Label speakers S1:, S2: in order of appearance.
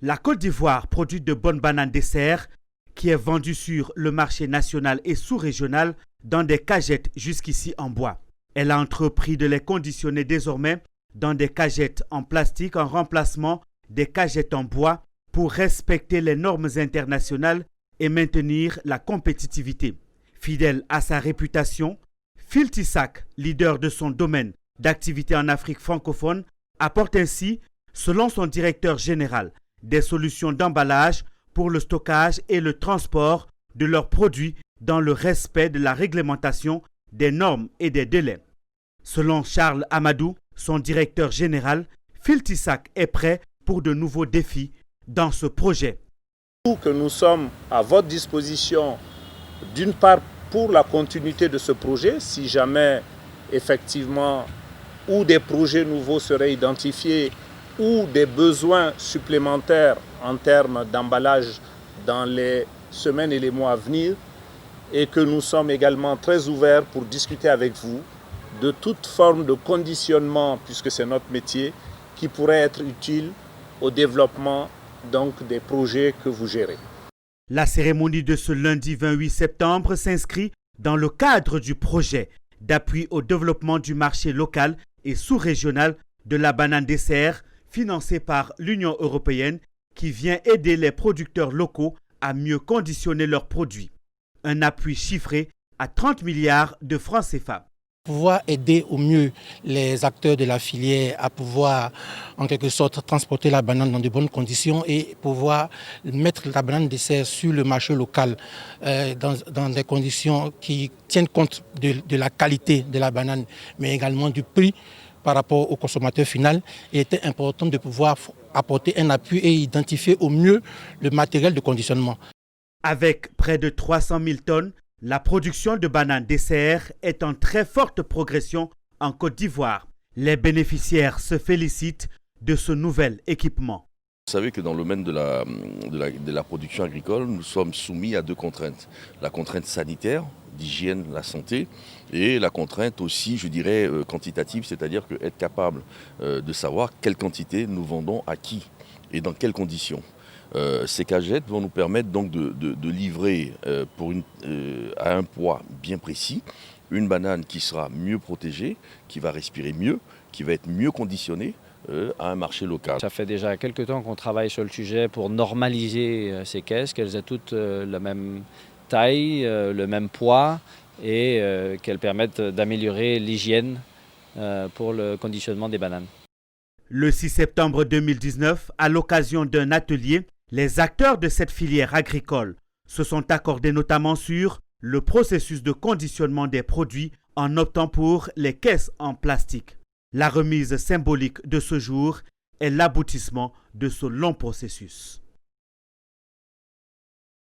S1: La Côte d'Ivoire produit de bonnes bananes dessert qui est vendue sur le marché national et sous-régional dans des cagettes jusqu'ici en bois. Elle a entrepris de les conditionner désormais dans des cagettes en plastique en remplacement des cagettes en bois pour respecter les normes internationales et maintenir la compétitivité. Fidèle à sa réputation, Phil Tissac, leader de son domaine d'activité en Afrique francophone, apporte ainsi, selon son directeur général, des solutions d'emballage pour le stockage et le transport de leurs produits dans le respect de la réglementation, des normes et des délais. Selon Charles Amadou, son directeur général, Phil Tissac est prêt pour de nouveaux défis dans ce projet.
S2: Que nous sommes à votre disposition, d'une part pour la continuité de ce projet, si jamais effectivement ou des projets nouveaux seraient identifiés ou des besoins supplémentaires en termes d'emballage dans les semaines et les mois à venir, et que nous sommes également très ouverts pour discuter avec vous de toute forme de conditionnement, puisque c'est notre métier, qui pourrait être utile au développement donc des projets que vous gérez.
S1: La cérémonie de ce lundi 28 septembre s'inscrit dans le cadre du projet d'appui au développement du marché local et sous-régional de la banane dessert financé par l'Union européenne qui vient aider les producteurs locaux à mieux conditionner leurs produits. Un appui chiffré à 30 milliards de francs CFA.
S3: Pouvoir aider au mieux les acteurs de la filière à pouvoir en quelque sorte transporter la banane dans de bonnes conditions et pouvoir mettre la banane dessert sur le marché local dans des conditions qui tiennent compte de la qualité de la banane mais également du prix par rapport au consommateur final. Il était important de pouvoir apporter un appui et identifier au mieux le matériel de conditionnement.
S1: Avec près de 300 000 tonnes, la production de bananes dessert est en très forte progression en Côte d'Ivoire. Les bénéficiaires se félicitent de ce nouvel équipement.
S4: Vous savez que dans le domaine de la production agricole, nous sommes soumis à deux contraintes. La contrainte sanitaire, d'hygiène, la santé, et la contrainte aussi, je dirais, quantitative, c'est-à-dire être capable de savoir quelle quantité nous vendons à qui et dans quelles conditions. Ces cagettes vont nous permettre donc de livrer à un poids bien précis une banane qui sera mieux protégée, qui va respirer mieux, qui va être mieux conditionnée à un marché local.
S5: Ça fait déjà quelques temps qu'on travaille sur le sujet pour normaliser ces caisses, qu'elles aient toutes la même taille, le même poids et qu'elles permettent d'améliorer l'hygiène pour le conditionnement des bananes.
S1: Le 6 septembre 2019, à l'occasion d'un atelier, les acteurs de cette filière agricole se sont accordés notamment sur le processus de conditionnement des produits en optant pour les caisses en plastique. La remise symbolique de ce jour est l'aboutissement de ce long processus.